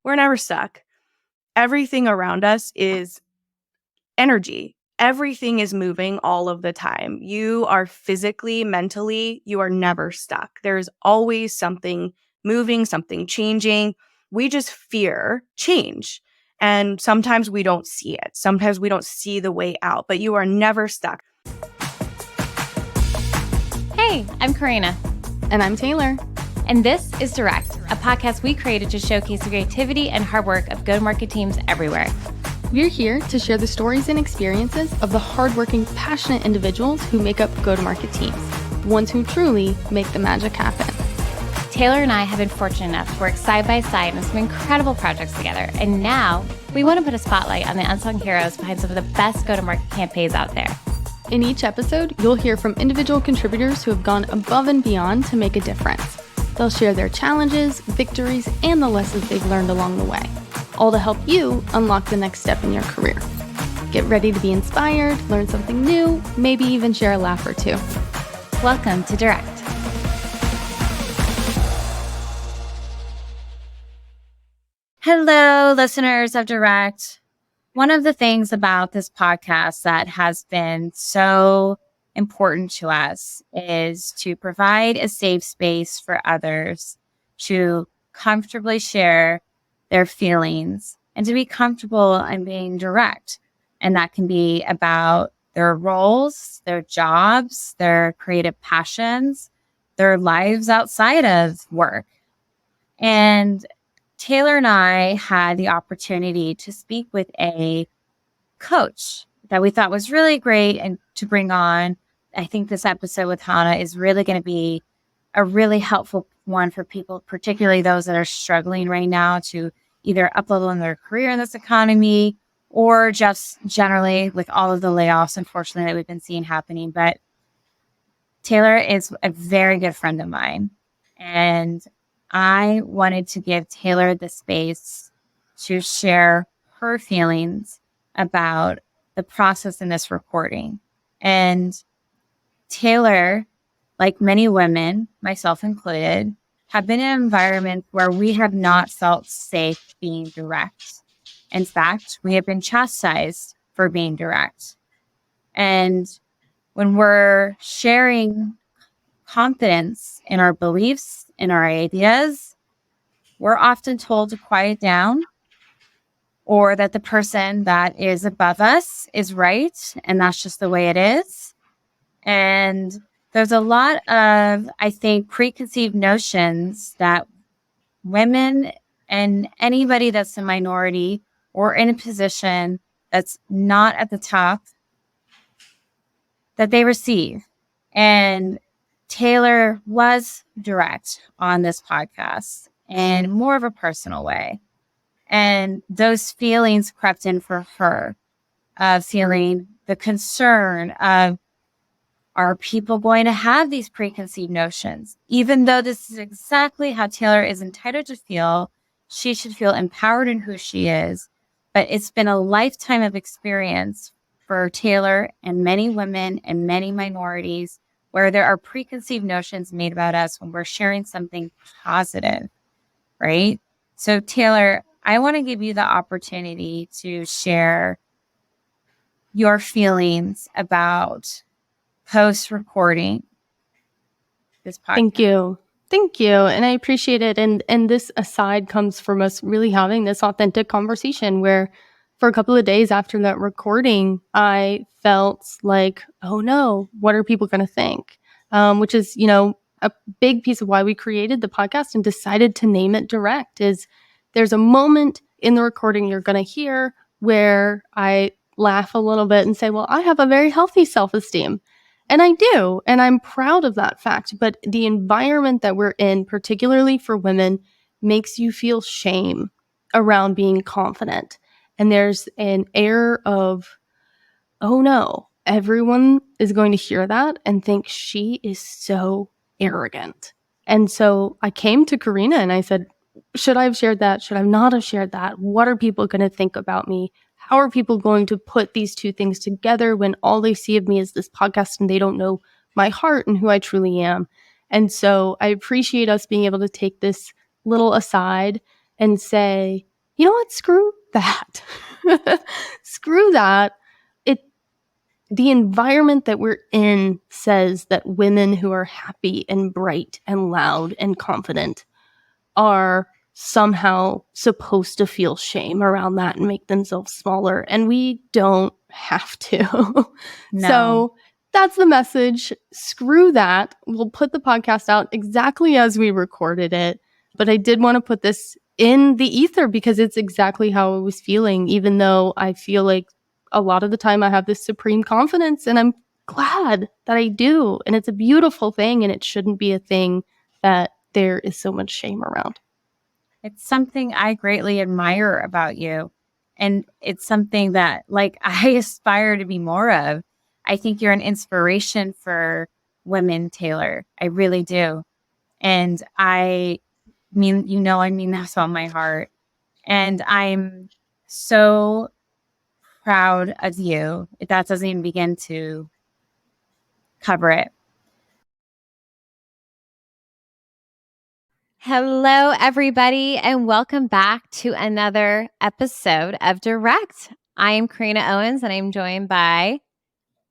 We're never stuck. Everything around us is energy. Everything is moving all of the time. You are physically, mentally, you are never stuck. There's always something moving, something changing. We just fear change. And sometimes we don't see it. Sometimes we don't see the way out, but you are never stuck. Hey, I'm Corrina. And I'm Taylor. And this is Direct, a podcast we created to showcase the creativity and hard work of go-to-market teams everywhere. We're here to share the stories and experiences of the hardworking, passionate individuals who make up go-to-market teams, the ones who truly make the magic happen. Taylor and I have been fortunate enough to work side by side on some incredible projects together, and now we want to put a spotlight on the unsung heroes behind some of the best go-to-market campaigns out there. In each episode, you'll hear from individual contributors who have gone above and beyond to make a difference. They'll share their challenges, victories, and the lessons they've learned along the way, all to help you unlock the next step in your career. Get ready to be inspired, learn something new, maybe even share a laugh or two. Welcome to Direct. Hello, listeners of Direct. One of the things about this podcast that has been so important to us is to provide a safe space for others to comfortably share their feelings and to be comfortable in being direct. And that can be about their roles, their jobs, their creative passions, their lives outside of work. And Taylor and I had the opportunity to speak with a coach that we thought was really great and to bring on. I think this episode with Hana is really going to be a really helpful one for people, particularly those that are struggling right now to either up-level in their career in this economy or just generally with all of the layoffs, unfortunately, that we've been seeing happening. But Taylor is a very good friend of mine, and I wanted to give Taylor the space to share her feelings about the process in this recording. And Taylor, like many women, myself included, have been in environments where we have not felt safe being direct. In fact, we have been chastised for being direct. And when we're sharing confidence in our beliefs, in our ideas, we're often told to quiet down or that the person that is above us is right, and that's just the way it is. And there's a lot of, I think, preconceived notions that women and anybody that's a minority or in a position that's not at the top that they receive. And Taylor was direct on this podcast in more of a personal way. And those feelings crept in for her of feeling the concern of, are people going to have these preconceived notions? Even though this is exactly how Taylor is entitled to feel, she should feel empowered in who she is. But it's been a lifetime of experience for Taylor and many women and many minorities where there are preconceived notions made about us when we're sharing something positive, right? So Taylor, I want to give you the opportunity to share your feelings about post-recording this podcast. Thank you. And I appreciate it. And this aside comes from us really having this authentic conversation where for a couple of days after that recording, I felt like, oh no, what are people going to think? Which is, a big piece of why we created the podcast and decided to name it Direct is there's a moment in the recording you're going to hear where I laugh a little bit and say, well, I have a very healthy self-esteem. And I do, and I'm proud of that fact. But the environment that we're in, particularly for women, makes you feel shame around being confident. And there's an air of, oh no, everyone is going to hear that and think she is so arrogant. And so I came to Corrina and I said, should I have shared that? Should I not have shared that? What are people going to think about me? How are people going to put these two things together when all they see of me is this podcast and they don't know my heart and who I truly am? And so I appreciate us being able to take this little aside and say, you know what? Screw that. Screw that. The environment that we're in says that women who are happy and bright and loud and confident are somehow supposed to feel shame around that and make themselves smaller. And we don't have to. No. So that's the message. Screw that. We'll put the podcast out exactly as we recorded it. But I did want to put this in the ether because it's exactly how I was feeling, even though I feel like a lot of the time I have this supreme confidence, and I'm glad that I do. And it's a beautiful thing, and it shouldn't be a thing that there is so much shame around. It's something I greatly admire about you. And it's something that like I aspire to be more of. I think you're an inspiration for women, Taylor. I really do. And I mean, I mean that from my heart. And I'm so proud of you. That doesn't even begin to cover it. Hello, everybody, and welcome back to another episode of Direct. I am Corrina Owens, and I'm joined by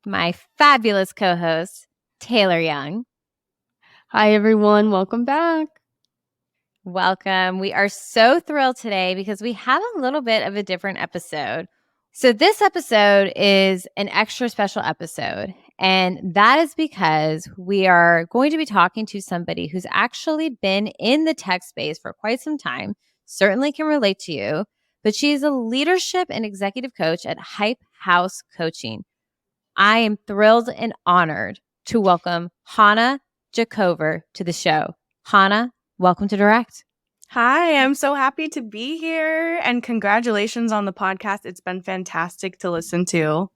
my fabulous co-host, Taylor Young. Hi, everyone. Welcome back. Welcome. We are so thrilled today because we have a little bit of a different episode. So this episode is an extra special episode, and that is because we are going to be talking to somebody who's actually been in the tech space for quite some time, certainly can relate to you, but she's a leadership and executive coach at Hype House Coaching. I am thrilled and honored to welcome Hana Jacover to the show. Hana, welcome to Direct. Hi, I'm so happy to be here, and congratulations on the podcast. It's been fantastic to listen to.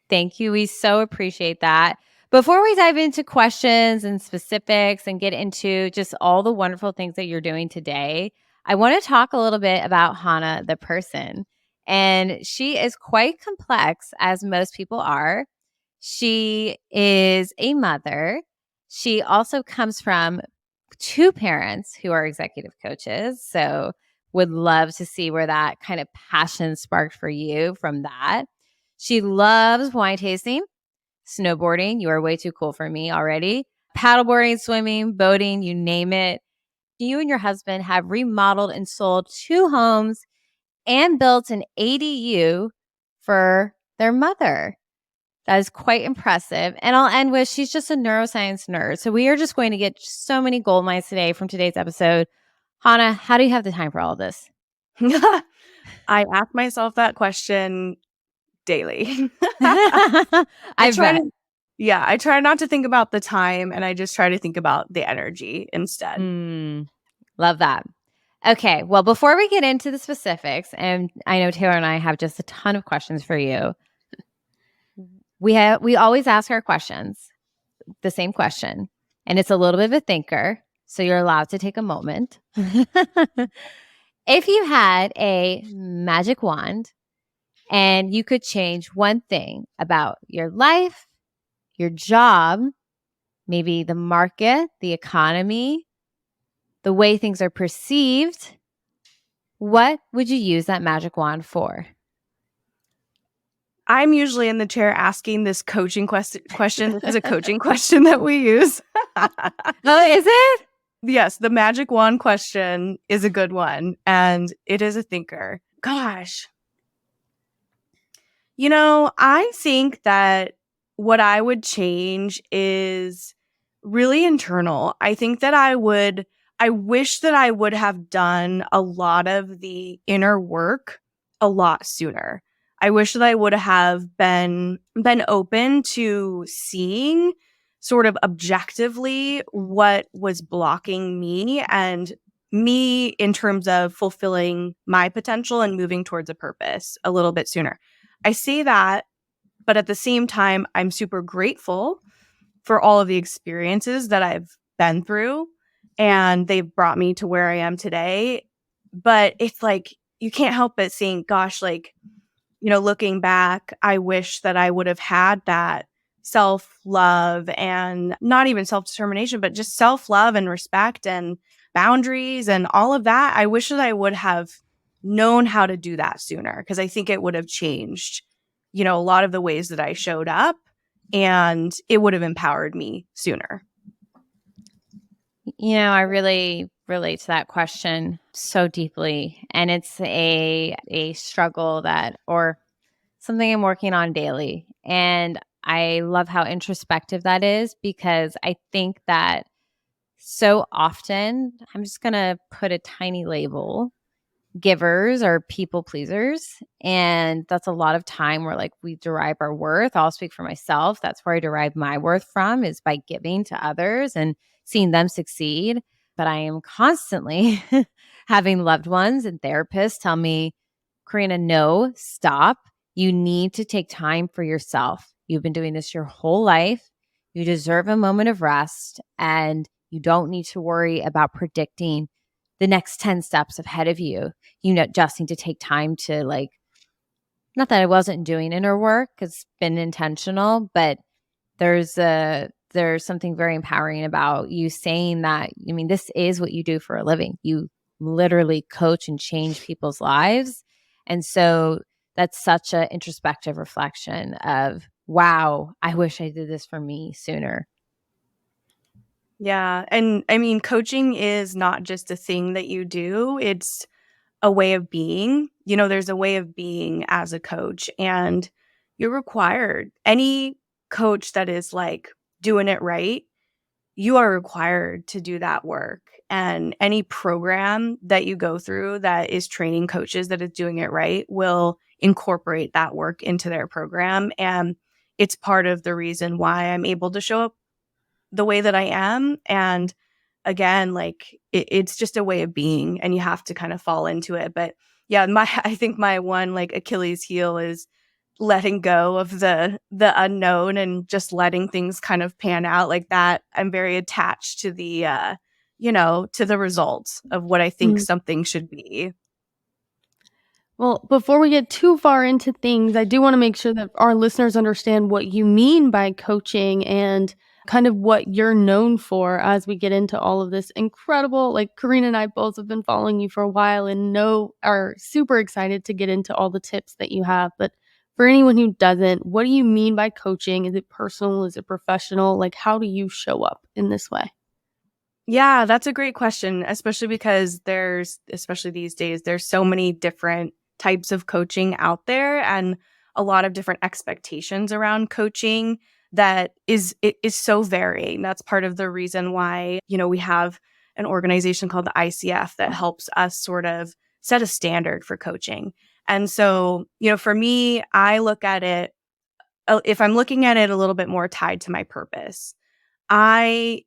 Thank you. We so appreciate that. Before we dive into questions and specifics and get into just all the wonderful things that you're doing today, I want to talk a little bit about Hana, the person. And she is quite complex, as most people are. She is a mother. She also comes from two parents who are executive coaches. So would love to see where that kind of passion sparked for you from that. She loves wine tasting, snowboarding. You are way too cool for me already. Paddleboarding, swimming, boating, you name it. You and your husband have remodeled and sold 2 homes and built an ADU for their mother. That is quite impressive. And I'll end with she's just a neuroscience nerd. So we are just going to get so many gold mines today from today's episode. Hana, how do you have the time for all of this? I ask myself that question daily. I bet. I try not to think about the time, and I just try to think about the energy instead. Love that. Okay, well, before we get into the specifics, and I know Taylor and I have just a ton of questions for you. We always ask our questions the same question, and it's a little bit of a thinker, so you're allowed to take a moment. If you had a magic wand and you could change one thing about your life, your job, maybe the market, the economy, the way things are perceived, what would you use that magic wand for? I'm usually in the chair asking this coaching question. This is a coaching question that we use. Oh, is it? Yes, the magic wand question is a good one, and it is a thinker. Gosh. I think that what I would change is really internal. I think that I wish that I would have done a lot of the inner work a lot sooner. I wish that I would have been open to seeing sort of objectively what was blocking me and me in terms of fulfilling my potential and moving towards a purpose a little bit sooner. I say that, but at the same time, I'm super grateful for all of the experiences that I've been through, and they've brought me to where I am today. But it's like, you can't help but think, gosh, like, looking back, I wish that I would have had that self-love and not even self-determination, but just self-love and respect and boundaries and all of that. I wish that I would have known how to do that sooner, because I think it would have changed, a lot of the ways that I showed up, and it would have empowered me sooner. I really relate to that question so deeply. And it's a struggle or something I'm working on daily. And I love how introspective that is, because I think that so often, I'm just going to put a tiny label, givers are people pleasers. And that's a lot of time where we derive our worth. I'll speak for myself. That's where I derive my worth from, is by giving to others and seeing them succeed. But I am constantly having loved ones and therapists tell me, Corrina, no, stop. You need to take time for yourself. You've been doing this your whole life. You deserve a moment of rest, and you don't need to worry about predicting the next 10 steps ahead of you. You just need to take time to not that I wasn't doing inner work, it's been intentional, but there's something very empowering about you saying that. I mean, this is what you do for a living. You literally coach and change people's lives. And so that's such an introspective reflection of, wow, I wish I did this for me sooner. Yeah. And I mean, coaching is not just a thing that you do, it's a way of being. There's a way of being as a coach, and you're required. Any coach that is doing it right, you are required to do that work. And any program that you go through that is training coaches that is doing it right will incorporate that work into their program. And it's part of the reason why I'm able to show up the way that I am. And again, it's just a way of being, and you have to kind of fall into it. But yeah, I think my one Achilles heel is letting go of the unknown and just letting things kind of pan out like that. I'm very attached to to the results of what I think something should be. Well, before we get too far into things, I do want to make sure that our listeners understand what you mean by coaching and kind of what you're known for as we get into all of this incredible. Corrina and I both have been following you for a while and are super excited to get into all the tips that you have. But for anyone who doesn't, what do you mean by coaching? Is it personal? Is it professional? How do you show up in this way? Yeah, that's a great question, especially because especially these days, there's so many different types of coaching out there, and a lot of different expectations around coaching that is so varying. That's part of the reason why, we have an organization called the ICF that helps us sort of set a standard for coaching. And so, for me, I look at it, if I'm looking at it a little bit more tied to my purpose, I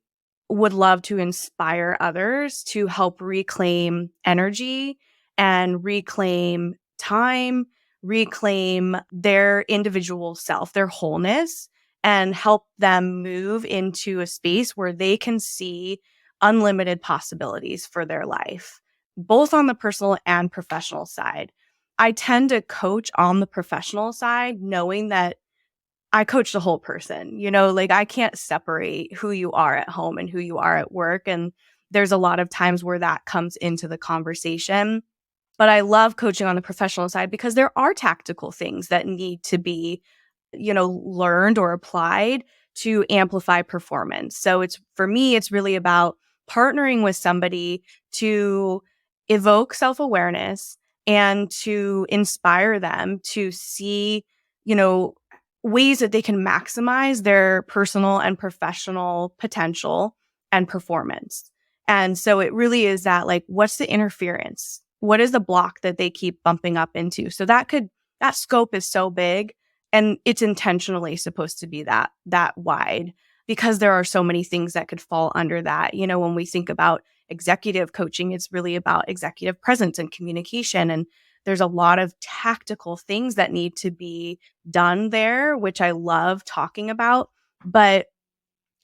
would love to inspire others to help reclaim energy and reclaim time, reclaim their individual self, their wholeness, and help them move into a space where they can see unlimited possibilities for their life, both on the personal and professional side. I tend to coach on the professional side, knowing that I coach the whole person, I can't separate who you are at home and who you are at work. And there's a lot of times where that comes into the conversation. But I love coaching on the professional side because there are tactical things that need to be, learned or applied to amplify performance. So for me, it's really about partnering with somebody to evoke self-awareness and to inspire them to see, you know, ways that they can maximize their personal and professional potential and performance. And so it really is that, what's the interference? What is the block that they keep bumping up into? So that scope is so big, and it's intentionally supposed to be that wide, because there are so many things that could fall under that. When we think about executive coaching, it's really about executive presence and communication. And there's a lot of tactical things that need to be done there, which I love talking about. But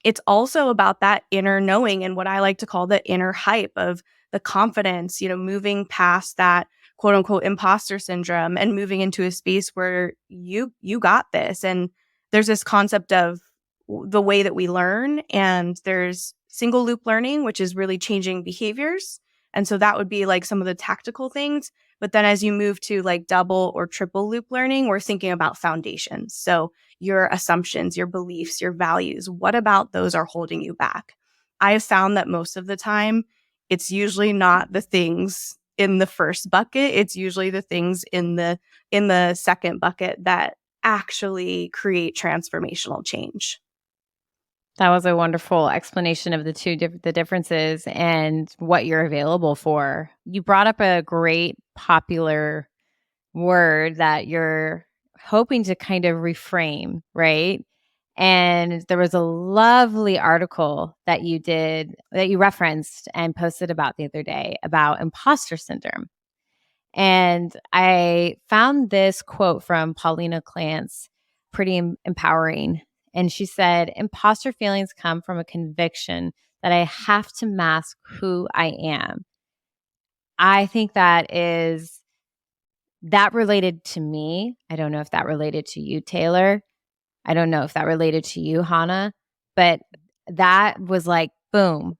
it's also about that inner knowing and what I like to call the inner hype of the confidence, moving past that quote unquote imposter syndrome and moving into a space where you got this. And there's this concept of the way that we learn, and there's single loop learning, which is really changing behaviors. And so that would be some of the tactical things. But then as you move to like double or triple loop learning, we're thinking about foundations. So your assumptions, your beliefs, your values, what about those are holding you back? I have found that most of the time, it's usually not the things in the first bucket. It's usually the things in the second bucket that actually create transformational change. That was a wonderful explanation of the differences and what you're available for. You brought up a great popular word that you're hoping to kind of reframe, right? And there was a lovely article that you referenced and posted about the other day about imposter syndrome. And I found this quote from Paulina Clance pretty empowering. And she said, imposter feelings come from a conviction that I have to mask who I am. I think that related to me. I don't know if that related to you, Taylor. I don't know if that related to you, Hana, but that was like, boom,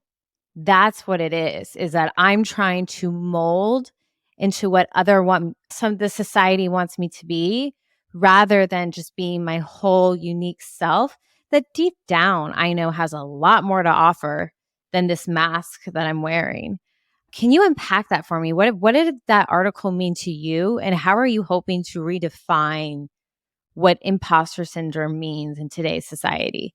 that's what it is that I'm trying to mold into what the society wants me to be, rather than just being my whole unique self that deep down I know has a lot more to offer than this mask that I'm wearing. Can you unpack that for me? What did that article mean to you, and how are you hoping to redefine what imposter syndrome means in today's society?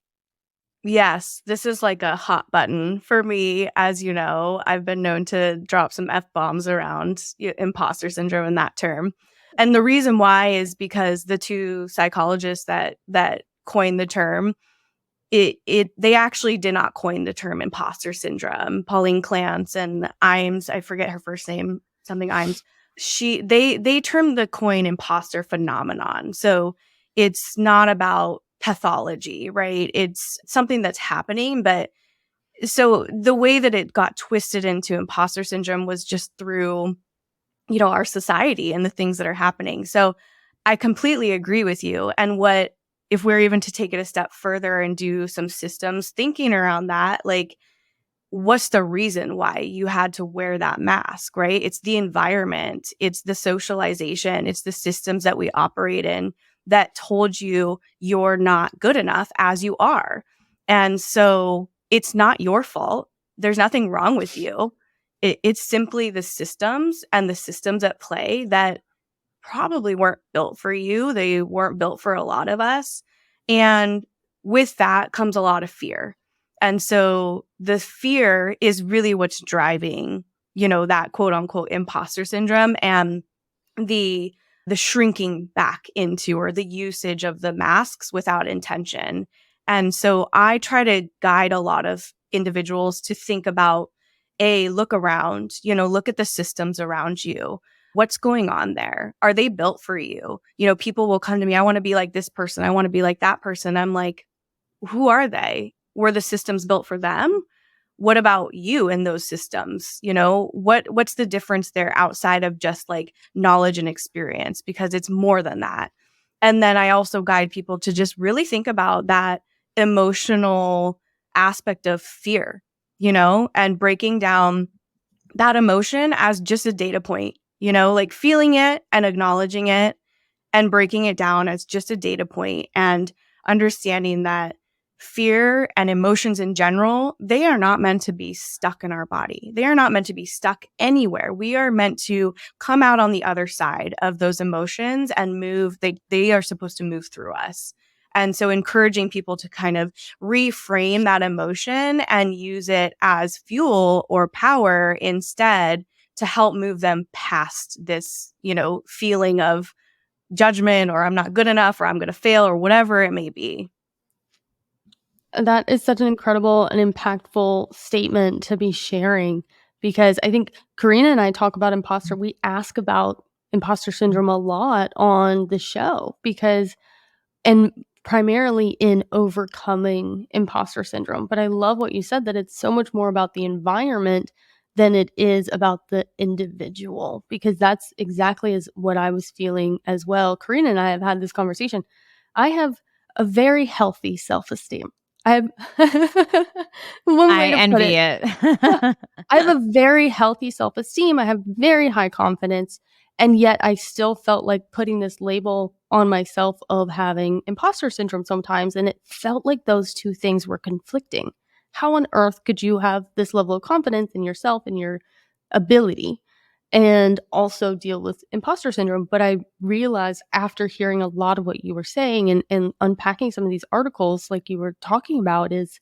Yes, this is like a hot button for me. As you know, I've been known to drop some F-bombs around imposter syndrome and that term. And the reason why is because the two psychologists that coined the term, they actually did not coin the term imposter syndrome. Pauline Clance and Imes, I forget her first name, something Imes. They termed the coin imposter phenomenon. So it's not about pathology, right? It's something that's happening. But so the way that it got twisted into imposter syndrome was just through, our society and the things that are happening. So I completely agree with you. And if we're even to take it a step further and do some systems thinking around that, like, what's the reason why you had to wear that mask, right? It's the environment, it's the socialization, it's the systems that we operate in that told you you're not good enough as you are. And so it's not your fault. There's nothing wrong with you. It's simply the systems and the systems at play that probably weren't built for you. They weren't built for a lot of us. And with that comes a lot of fear. And so the fear is really what's driving, that quote unquote imposter syndrome and the shrinking back into, or the usage of the masks without intention. And so I try to guide a lot of individuals to think about, look around, look at the systems around you. What's going on there? Are they built for you? People will come to me, I want to be like this person. I want to be like that person. I'm like, who are they? Were the systems built for them? What about you in those systems? What's the difference there outside of just like knowledge and experience? Because it's more than that. And then I also guide people to just really think about that emotional aspect of fear, and breaking down that emotion as just a data point, like feeling it and acknowledging it and breaking it down as just a data point and understanding that fear and emotions in general, they are not meant to be stuck in our body. They are not meant to be stuck anywhere. We are meant to come out on the other side of those emotions and move. They are supposed to move through us. And so encouraging people to kind of reframe that emotion and use it as fuel or power instead to help move them past this, feeling of judgment, or I'm not good enough, or I'm going to fail, or whatever it may be. That is such an incredible and impactful statement to be sharing, because I think Corrina and I talk about we ask about imposter syndrome a lot on the show, and primarily in overcoming imposter syndrome. But I love what you said, that it's so much more about the environment than it is about the individual, because that's exactly what I was feeling as well. Corrina and I have had this conversation. I have a very healthy self-esteem. I have one way I to put envy it. it. I have a very healthy self-esteem. I have very high confidence. And yet I still felt like putting this label on myself of having imposter syndrome sometimes. And it felt like those two things were conflicting. How on earth could you have this level of confidence in yourself and your ability and also deal with imposter syndrome? But I realized after hearing a lot of what you were saying and unpacking some of these articles, like you were talking about, is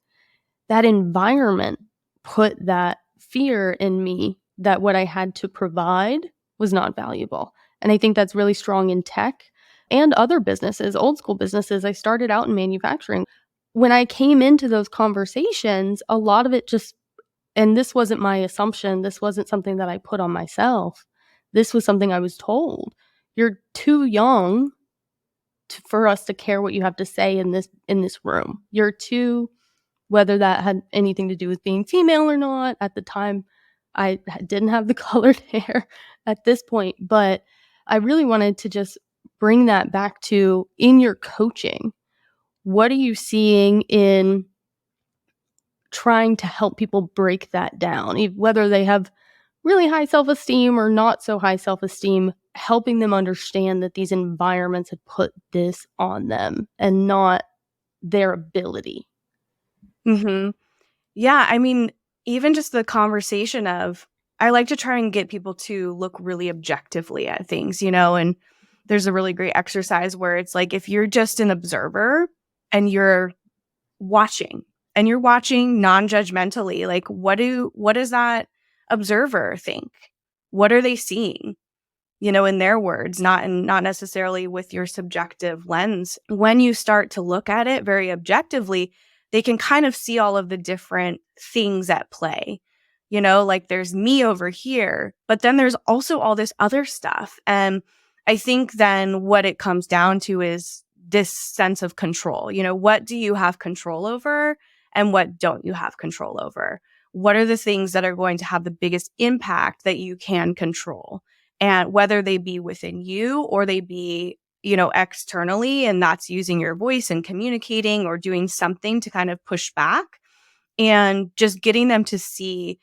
that environment put that fear in me that what I had to provide was not valuable. And I think that's really strong in tech and other businesses, old school businesses. I started out in manufacturing. When I came into those conversations, a lot of it just, and this wasn't my assumption, this wasn't something that I put on myself. This was something I was told. You're too young for us to care what you have to say in this room. You're too, whether that had anything to do with being female or not. At the time, I didn't have the colored hair at this point, but I really wanted to just bring that back to, in your coaching, what are you seeing in trying to help people break that down, whether they have really high self-esteem or not so high self-esteem, helping them understand that these environments had put this on them and not their ability. Mm-hmm. Yeah, I mean, even just the conversation of, I like to try and get people to look really objectively at things, and there's a really great exercise where it's like, if you're just an observer and watching you're watching non-judgmentally, like what does that observer think? What are they seeing? In their words, not necessarily with your subjective lens. When you start to look at it very objectively, they can kind of see all of the different things at play. Like there's me over here, but then there's also all this other stuff. And I think then what it comes down to is this sense of control. What do you have control over and what don't you have control over? What are the things that are going to have the biggest impact that you can control? And whether they be within you or they be, externally, and that's using your voice and communicating or doing something to kind of push back, and just getting them to see,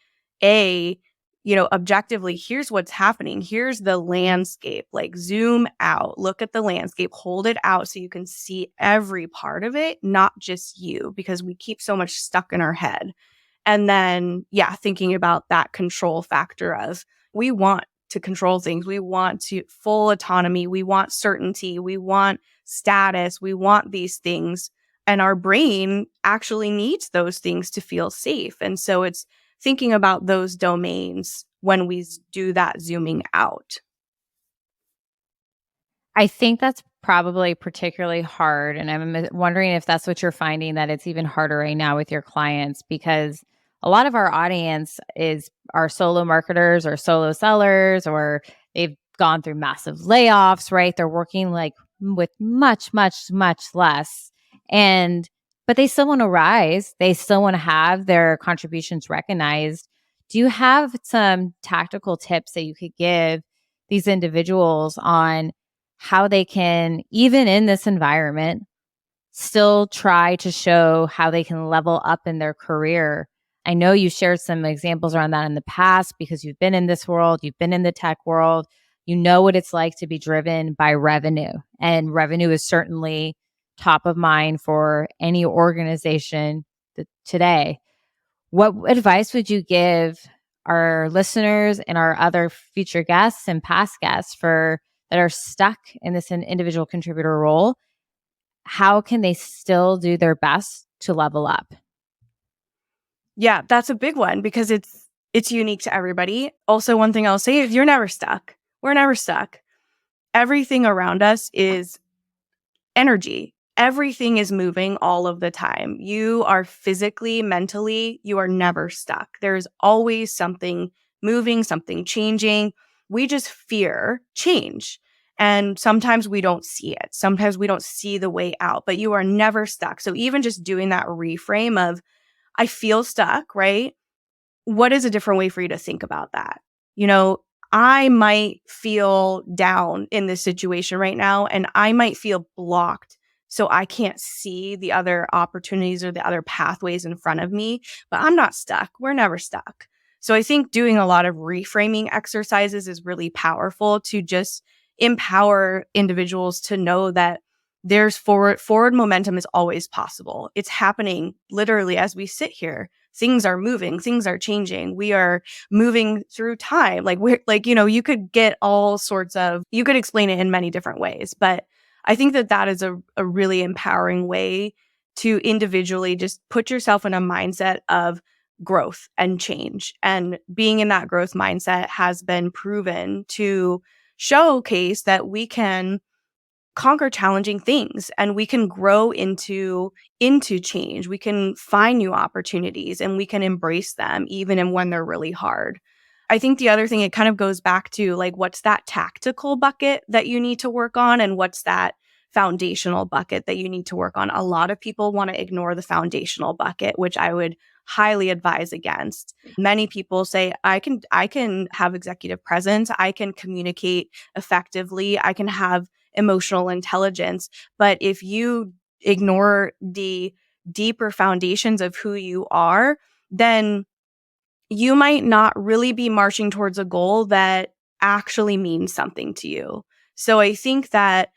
objectively, here's what's happening. Here's the landscape. Like zoom out, look at the landscape, hold it out so you can see every part of it, not just you, because we keep so much stuck in our head. And then, thinking about that control factor of, we want to control things. We want to full autonomy. We want certainty. We want status. We want these things. And our brain actually needs those things to feel safe. And so it's thinking about those domains when we do that zooming out. I think that's probably particularly hard. And I'm wondering if that's what you're finding, that it's even harder right now with your clients, because a lot of our audience are solo marketers or solo sellers, or they've gone through massive layoffs, right? They're working like with much, much, much less. But they still want to rise. They still want to have their contributions recognized. Do you have some tactical tips that you could give these individuals on how they can, even in this environment, still try to show how they can level up in their career? I know you shared some examples around that in the past because you've been in this world, you've been in the tech world, you know what it's like to be driven by revenue. And revenue is certainly top of mind for any organization today. What advice would you give our listeners and our other future guests and past guests that are stuck in this individual contributor role? How can they still do their best to level up? Yeah, that's a big one because it's unique to everybody. Also, one thing I'll say is, you're never stuck. We're never stuck. Everything around us is energy. Everything is moving all of the time. You are physically, mentally, you are never stuck. There's always something moving, something changing. We just fear change. And sometimes we don't see it. Sometimes we don't see the way out, but you are never stuck. So even just doing that reframe of, I feel stuck, right? What is a different way for you to think about that? I might feel down in this situation right now, and I might feel blocked. So I can't see the other opportunities or the other pathways in front of me, but I'm not stuck. We're never stuck. So I think doing a lot of reframing exercises is really powerful to just empower individuals to know that there's forward momentum is always possible. It's happening literally as we sit here. Things are moving, things are changing. We are moving through time. Like we're like, you could get all sorts of, you could explain it in many different ways. But I think that is a really empowering way to individually just put yourself in a mindset of growth and change. And being in that growth mindset has been proven to showcase that we can conquer challenging things and we can grow into change. We can find new opportunities and we can embrace them even when they're really hard. I think the other thing, it kind of goes back to like, what's that tactical bucket that you need to work on and what's that foundational bucket that you need to work on. A lot of people want to ignore the foundational bucket, which I would highly advise against. Many people say, I can have executive presence, I can communicate effectively, I can have emotional intelligence. But if you ignore the deeper foundations of who you are, then you might not really be marching towards a goal that actually means something to you. So I think that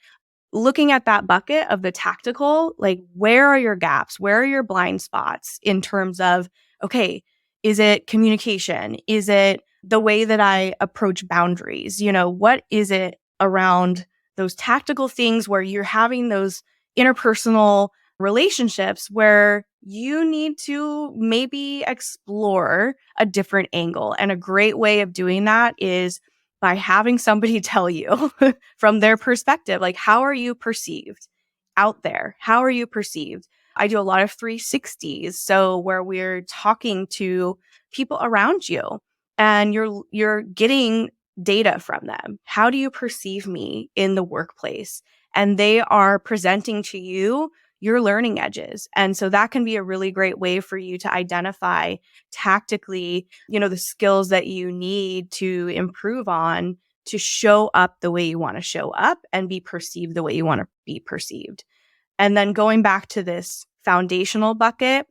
looking at that bucket of the tactical, like where are your gaps? Where are your blind spots in terms of, okay, is it communication? Is it the way that I approach boundaries? What is it around those tactical things where you're having those interpersonal relationships where you need to maybe explore a different angle? And a great way of doing that is by having somebody tell you from their perspective, like, how are you perceived out there? How are you perceived? I do a lot of 360s. So where we're talking to people around you and you're getting data from them. How do you perceive me in the workplace? And they are presenting to you your learning edges. And so that can be a really great way for you to identify tactically, the skills that you need to improve on to show up the way you want to show up and be perceived the way you want to be perceived. And then going back to this foundational bucket,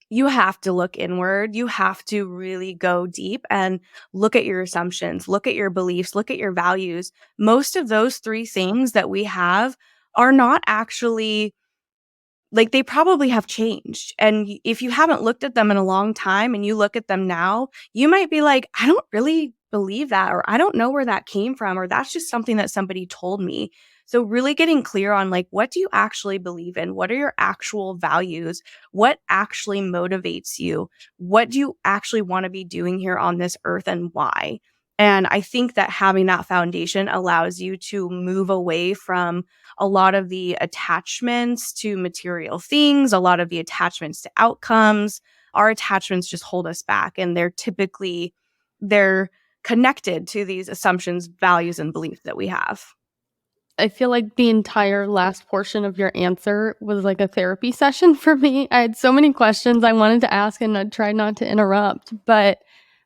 you have to look inward. You have to really go deep and look at your assumptions, look at your beliefs, look at your values. Most of those three things that we have are not actually, like, they probably have changed. And if you haven't looked at them in a long time and you look at them now, you might be like, I don't really believe that, or I don't know where that came from, or that's just something that somebody told me. So really getting clear on, like, what do you actually believe in? What are your actual values? What actually motivates you? What do you actually want to be doing here on this earth and why? And I think that having that foundation allows you to move away from a lot of the attachments to material things, a lot of the attachments to outcomes. Our attachments just hold us back, and they're connected to these assumptions, values, and beliefs that we have. I feel like the entire last portion of your answer was like a therapy session for me. I had so many questions I wanted to ask and I tried not to interrupt. But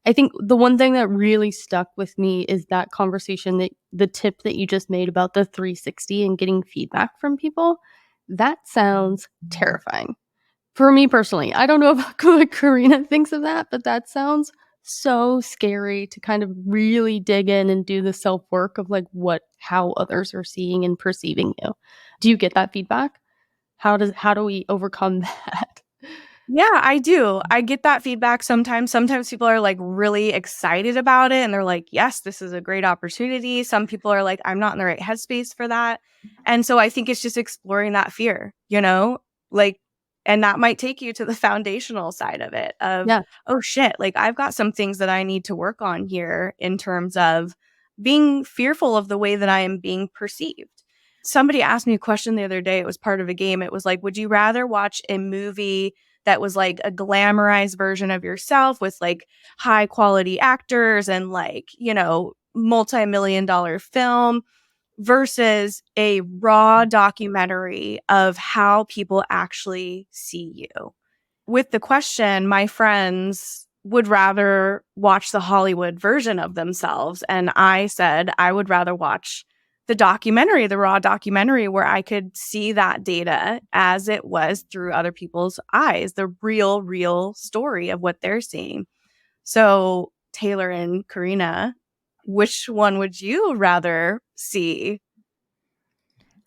I think the one thing that really stuck with me is that conversation, that the tip that you just made about the 360 and getting feedback from people. That sounds terrifying. For me personally, I don't know about what Corrina thinks of that, but that sounds so scary to kind of really dig in and do the self-work of like how others are seeing and perceiving you. Do you get that feedback? How do we overcome that? Yeah, I do. I get that feedback sometimes. Sometimes people are like really excited about it and they're like, yes, this is a great opportunity. Some people are like, I'm not in the right headspace for that. And so I think it's just exploring that fear, like, and that might take you to the foundational side of it of, Yeah. oh shit, like I've got some things that I need to work on here in terms of being fearful of the way that I am being perceived. Somebody asked me a question the other day. It was part of a game. It was like, would you rather watch a movie that was like a glamorized version of yourself with like high quality actors and like, multi-million-dollar film versus a raw documentary of how people actually see you? With the question, my friends would rather watch the Hollywood version of themselves. And I said, I would rather watch the documentary, the raw documentary, where I could see that data as it was through other people's eyes, the real story of what they're seeing. So, Taylor and Corrina, which one would you rather see?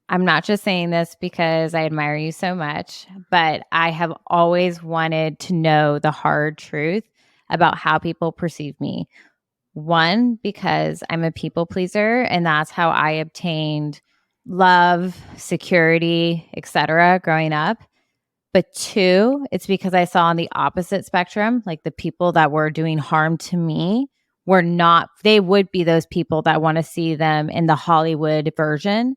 I'm not just saying this because I admire you so much, but I have always wanted to know the hard truth about how people perceive me. One, because I'm a people pleaser, and that's how I obtained love, security, etc. growing up. But two, it's because I saw on the opposite spectrum, like the people that were doing harm to me were not, they would be those people that want to see them in the Hollywood version.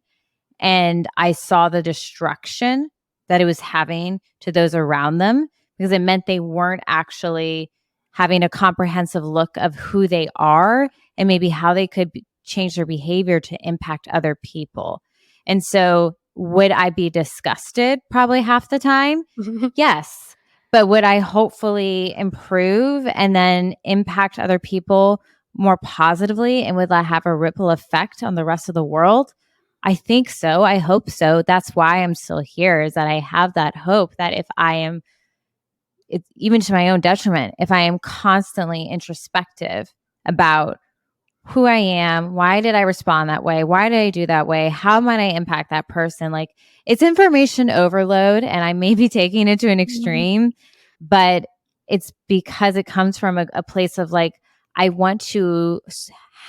And I saw the destruction that it was having to those around them because it meant they weren't actually having a comprehensive look of who they are and maybe how they could change their behavior to impact other people. And so, would I be disgusted probably half the time? Yes. But would I hopefully improve and then impact other people more positively? And would that have a ripple effect on the rest of the world? I think so. I hope so. That's why I'm still here, is that I have that hope that if I am, it's even to my own detriment, if I am constantly introspective about who I am, why did I respond that way? Why did I do that way? How might I impact that person? Like, it's information overload, and I may be taking it to an extreme, but it's because it comes from a place of like, I want to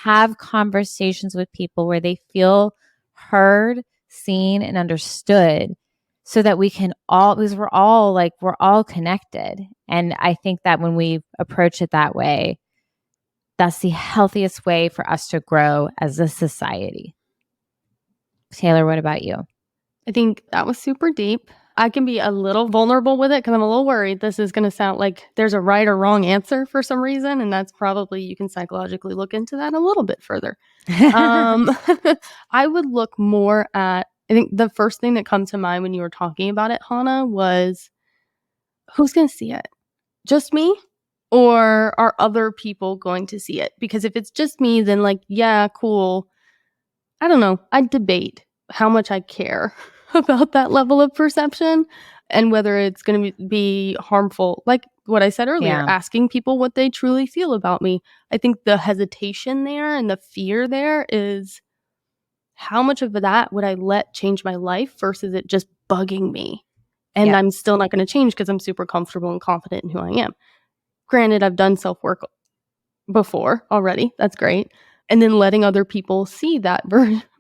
have conversations with people where they feel heard, seen, and understood so that we can all, because we're all connected. And I think that when we approach it that way, that's the healthiest way for us to grow as a society. Taylor, what about you? I think that was super deep. I can be a little vulnerable with it because I'm a little worried this is going to sound like there's a right or wrong answer for some reason. And that's probably, you can psychologically look into that a little bit further. I would look more at, I think the first thing that comes to mind when you were talking about it, Hana, was who's going to see it? Just me? Or are other people going to see it? Because if it's just me, then like, yeah, cool. I don't know. I'd debate how much I care about that level of perception and whether it's going to be harmful. Like what I said earlier, asking people what they truly feel about me. I think the hesitation there and the fear there is how much of that would I let change my life versus it just bugging me. And I'm still not going to change because I'm super comfortable and confident in who I am. Granted, I've done self-work before already. That's great. And then letting other people see that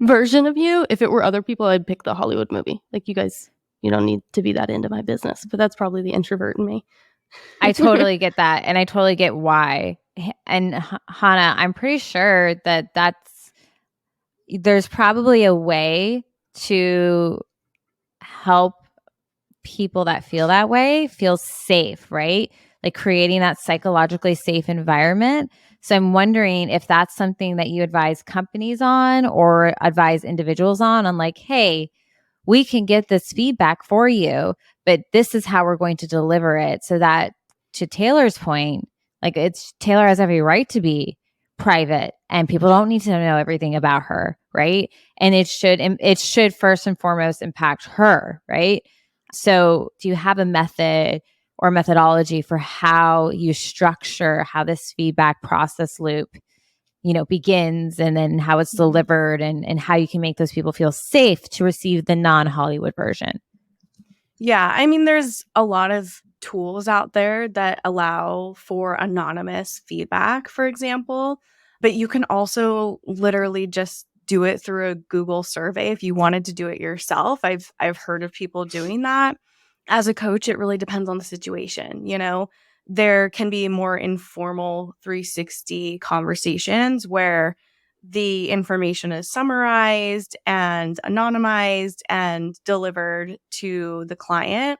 version of you. If it were other people, I'd pick the Hollywood movie. Like, you guys, you don't need to be that into my business. But that's probably the introvert in me. I totally get that. And I totally get why. And Hana, I'm pretty sure that there's probably a way to help people that feel that way feel safe, right? Like creating that psychologically safe environment. So I'm wondering if that's something that you advise companies on or advise individuals on like, hey, we can get this feedback for you, but this is how we're going to deliver it. So that, to Taylor's point, like, it's Taylor has every right to be private and people don't need to know everything about her, right? And it should first and foremost impact her, right? So do you have a method or methodology for how you structure how this feedback process loop, begins and then how it's delivered and how you can make those people feel safe to receive the non-Hollywood version? Yeah, I mean, there's a lot of tools out there that allow for anonymous feedback, for example, but you can also literally just do it through a Google survey if you wanted to do it yourself. I've heard of people doing that. As a coach, it really depends on the situation, There can be more informal 360 conversations where the information is summarized and anonymized and delivered to the client.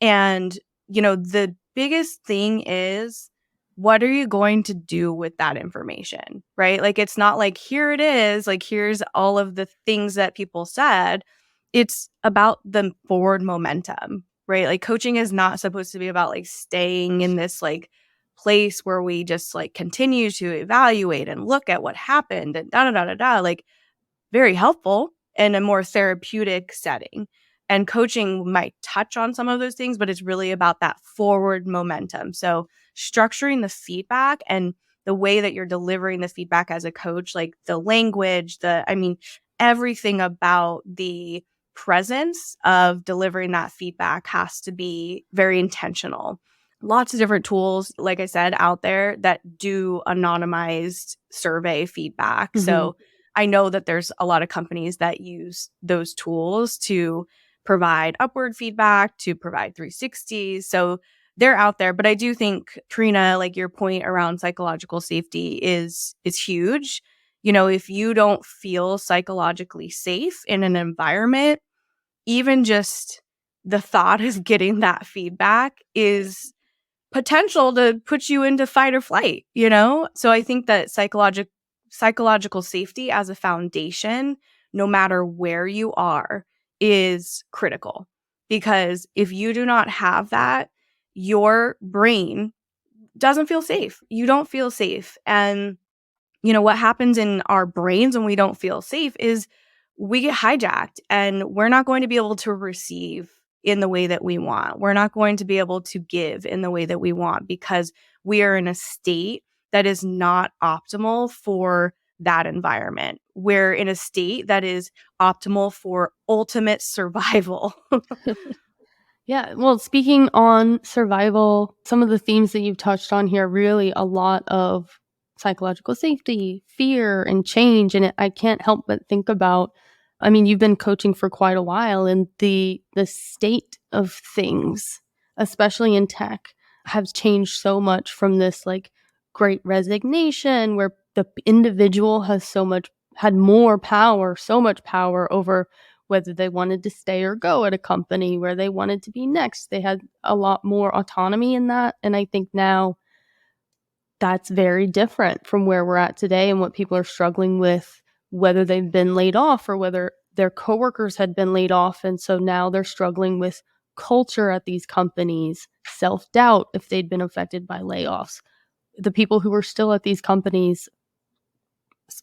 And, the biggest thing is, what are you going to do with that information, right? Like, it's not like, here it is, like, here's all of the things that people said. It's about the forward momentum, right? Like, coaching is not supposed to be about like staying in this like place where we just like continue to evaluate and look at what happened and da da da da da. Like, very helpful in a more therapeutic setting. And coaching might touch on some of those things, but it's really about that forward momentum. So structuring the feedback and the way that you're delivering the feedback as a coach, like the language, everything about the presence of delivering that feedback has to be very intentional. Lots of different tools, like I said, out there that do anonymized survey feedback. Mhm. So I know that there's a lot of companies that use those tools to provide upward feedback, to provide 360s. So they're out there. But I do think, Corrina, like your point around psychological safety is huge. If you don't feel psychologically safe in an environment, even just the thought of getting that feedback is potential to put you into fight or flight, So I think that psychological safety as a foundation, no matter where you are, is critical. Because if you do not have that, your brain doesn't feel safe. You don't feel safe. And what happens in our brains when we don't feel safe is we get hijacked and we're not going to be able to receive in the way that we want. We're not going to be able to give in the way that we want because we are in a state that is not optimal for that environment. We're in a state that is optimal for ultimate survival. Yeah. Well, speaking on survival, some of the themes that you've touched on here, really a lot of psychological safety, fear, and change. And I can't help but think about, you've been coaching for quite a while, and the state of things, especially in tech, have changed so much from this like great resignation where the individual has had more power, so much power over whether they wanted to stay or go at a company, where they wanted to be next. They had a lot more autonomy in that. And I think now that's very different from where we're at today and what people are struggling with, whether they've been laid off or whether their coworkers had been laid off. And so now they're struggling with culture at these companies, self-doubt if they'd been affected by layoffs. The people who are still at these companies,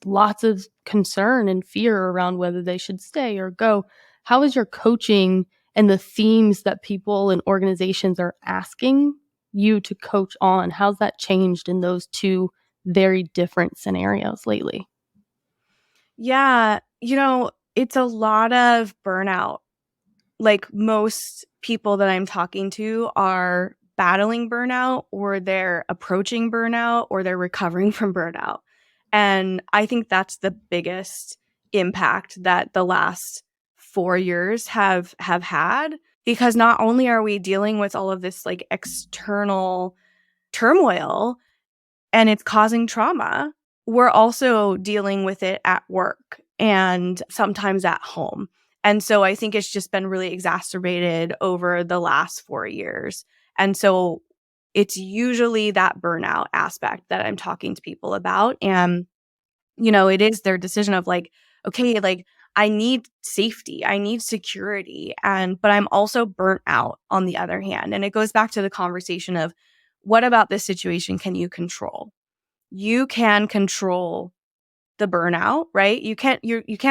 lots of concern and fear around whether they should stay or go. How is your coaching and the themes that people and organizations are asking you to coach on? How's that changed in those two very different scenarios lately? Yeah, it's a lot of burnout. Like most people that I'm talking to are battling burnout, or they're approaching burnout, or they're recovering from burnout. And I think that's the biggest impact that the last 4 years have had, because not only are we dealing with all of this like external turmoil and it's causing trauma, we're also dealing with it at work and sometimes at home. And so I think it's just been really exacerbated over the last 4 years. And so it's usually that burnout aspect that I'm talking to people about. And, it is their decision of like, okay, like I need safety, I need security. But I'm also burnt out on the other hand. And it goes back to the conversation of what about this situation can you control? You can control the burnout, right? You can't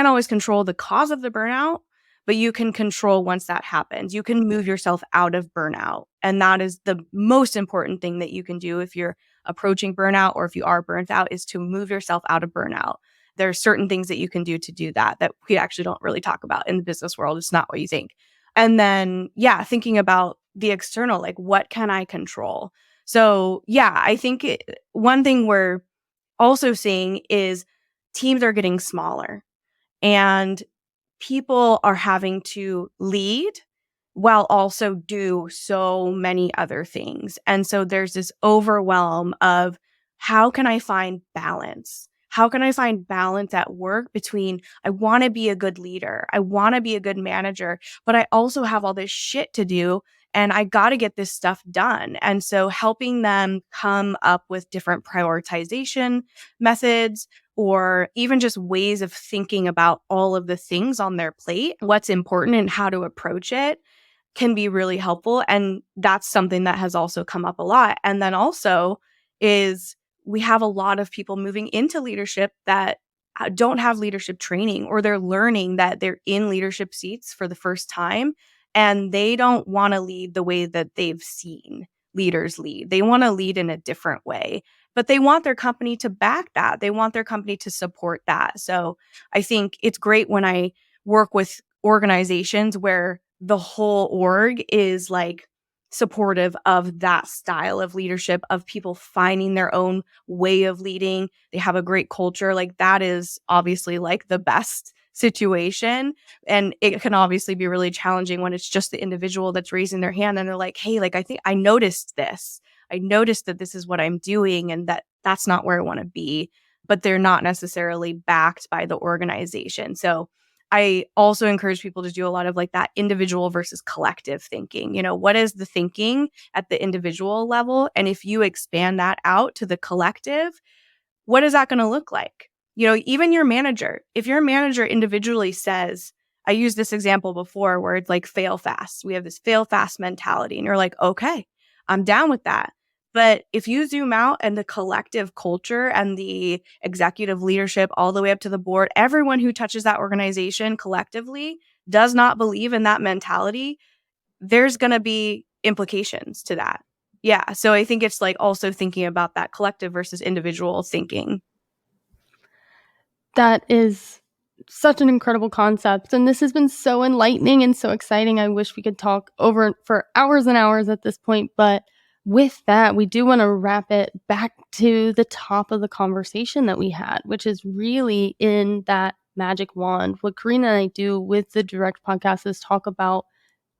always control the cause of the burnout, but you can control once that happens. You can move yourself out of burnout. And that is the most important thing that you can do if you're approaching burnout or if you are burnt out, is to move yourself out of burnout. There are certain things that you can do to do that we actually don't really talk about in the business world. It's not what you think. And then, yeah, thinking about the external, like what can I control? So, yeah, I think one thing we're also seeing is teams are getting smaller and people are having to lead while also do so many other things. And so there's this overwhelm of how can I find balance? How can I find balance at work between I want to be a good leader, I want to be a good manager, but I also have all this shit to do and I got to get this stuff done. And so helping them come up with different prioritization methods, or even just ways of thinking about all of the things on their plate, what's important and how to approach it, can be really helpful. And that's something that has also come up a lot. And then also is we have a lot of people moving into leadership that don't have leadership training, or they're learning that they're in leadership seats for the first time and they don't want to lead the way that they've seen leaders lead. They want to lead in a different way, but they want their company to back that. They want their company to support that. So I think it's great when I work with organizations where the whole org is like supportive of that style of leadership, of people finding their own way of leading. They have a great culture. Like that is obviously like the best situation. And it can obviously be really challenging when it's just the individual that's raising their hand and they're like, hey, like I think I noticed this. I noticed that this is what I'm doing and that's not where I want to be, but they're not necessarily backed by the organization. So I also encourage people to do a lot of like that individual versus collective thinking. What is the thinking at the individual level? And if you expand that out to the collective, what is that going to look like? Even your manager, if your manager individually says, I used this example before where it's like fail fast. We have this fail fast mentality and you're like, okay, I'm down with that. But if you zoom out and the collective culture and the executive leadership all the way up to the board, everyone who touches that organization collectively does not believe in that mentality, there's going to be implications to that. Yeah. So I think it's like also thinking about that collective versus individual thinking. That is such an incredible concept. And this has been so enlightening and so exciting. I wish we could talk over for hours and hours at this point. But with that, we do want to wrap it back to the top of the conversation that we had, which is really in that magic wand. What Corrina and I do with the Direct podcast is talk about,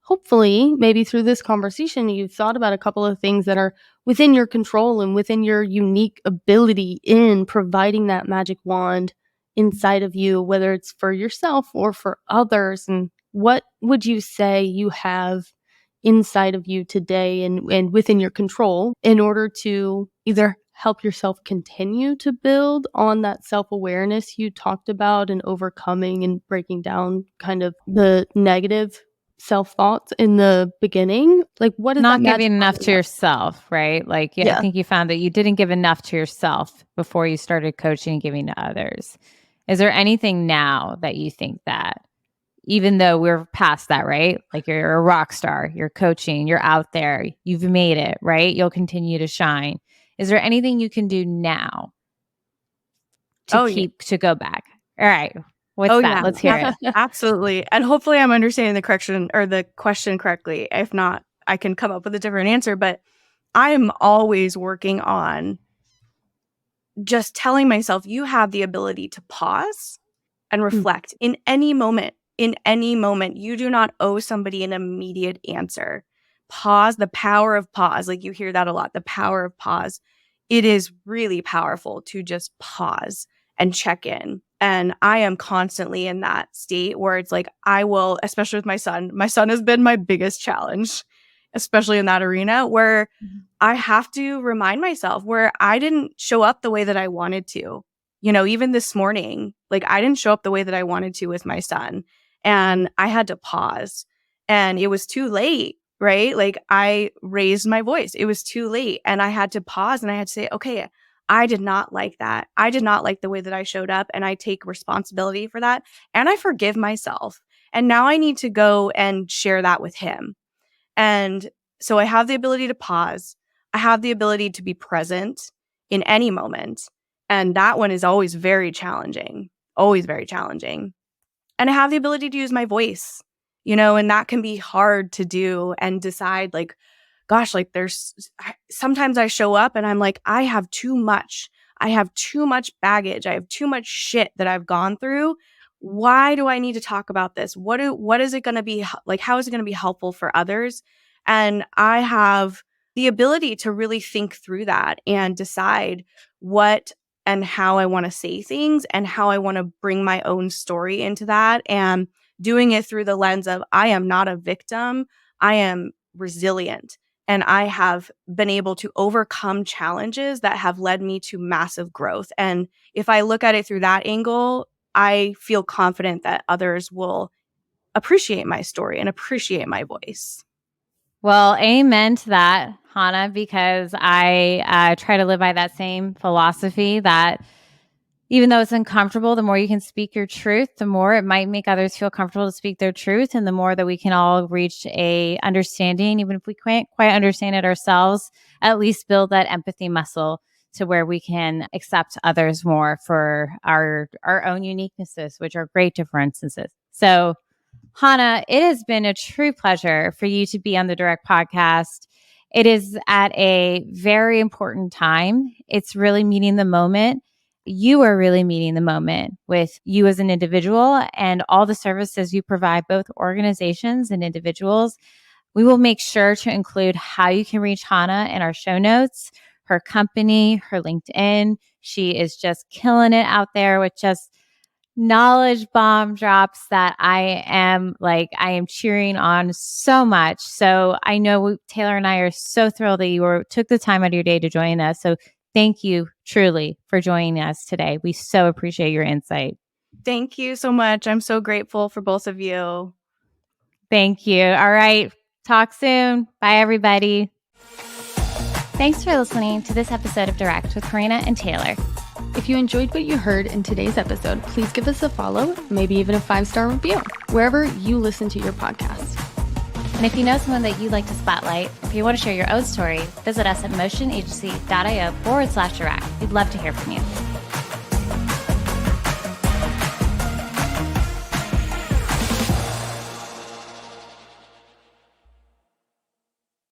hopefully, maybe through this conversation, you've thought about a couple of things that are within your control and within your unique ability in providing that magic wand inside of you, whether it's for yourself or for others. And what would you say you have inside of you today and within your control in order to either help yourself continue to build on that self-awareness you talked about and overcoming and breaking down kind of the negative self-thoughts in the beginning? Like, what is Not that magic giving enough wand to yourself, right? Like, I Yeah. think you found that you didn't give enough to yourself before you started coaching and giving to others. Is there anything now that you think that, even though we're past that, right? Like you're a rock star, you're coaching, you're out there, you've made it, right? You'll continue to shine. Is there anything you can do now to go back? All right. What's that? Yeah. Let's hear it. Absolutely. And hopefully I'm understanding the correction or the question correctly. If not, I can come up with a different answer. But I am always working on just telling myself, you have the ability to pause and reflect in any moment. In any moment, you do not owe somebody an immediate answer. Pause, the power of pause. Like you hear that a lot, the power of pause. It is really powerful to just pause and check in. And I am constantly in that state where it's like, I will, especially with my son has been my biggest challenge, especially in that arena where I have to remind myself where I didn't show up the way that I wanted to. Even this morning, like I didn't show up the way that I wanted to with my son and I had to pause and it was too late, right? Like I raised my voice. It was too late and I had to pause and I had to say, okay, I did not like that. I did not like the way that I showed up and I take responsibility for that and I forgive myself. And now I need to go and share that with him. And so I have the ability to pause. I have the ability to be present in any moment. And that one is always very challenging, always very challenging. And I have the ability to use my voice, and that can be hard to do and decide like, gosh, like sometimes I show up and I'm like, I have too much. I have too much baggage. I have too much shit that I've gone through. Why do I need to talk about this? What is it going to be like? How is it going to be helpful for others? And I have the ability to really think through that and decide what and how I want to say things and how I want to bring my own story into that and doing it through the lens of I am not a victim. I am resilient and I have been able to overcome challenges that have led me to massive growth. And if I look at it through that angle, I feel confident that others will appreciate my story and appreciate my voice. Well, amen to that, Hana, because I try to live by that same philosophy that even though it's uncomfortable, the more you can speak your truth, the more it might make others feel comfortable to speak their truth. And the more that we can all reach a understanding, even if we can't quite understand it ourselves, at least build that empathy muscle to where we can accept others more for our own uniquenesses, which are great differences. So Hana, it has been a true pleasure for you to be on the Direct Podcast. It is at a very important time. It's really meeting the moment. You are really meeting the moment with you as an individual and all the services you provide, both organizations and individuals. We will make sure to include how you can reach Hana in our show notes, her company, her LinkedIn. She is just killing it out there with just knowledge bomb drops that I am cheering on so much. So I know Taylor and I are so thrilled that you took the time out of your day to join us. So thank you truly for joining us today. We so appreciate your insight. Thank you so much. I'm so grateful for both of you. Thank you. All right. Talk soon. Bye, everybody. Thanks for listening to this episode of Direct with Corrina and Taylor. If you enjoyed what you heard in today's episode, please give us a follow, maybe even a 5-star review, wherever you listen to your podcast. And if you know someone that you'd like to spotlight, if you want to share your own story, visit us at motionagency.io/direct. We'd love to hear from you.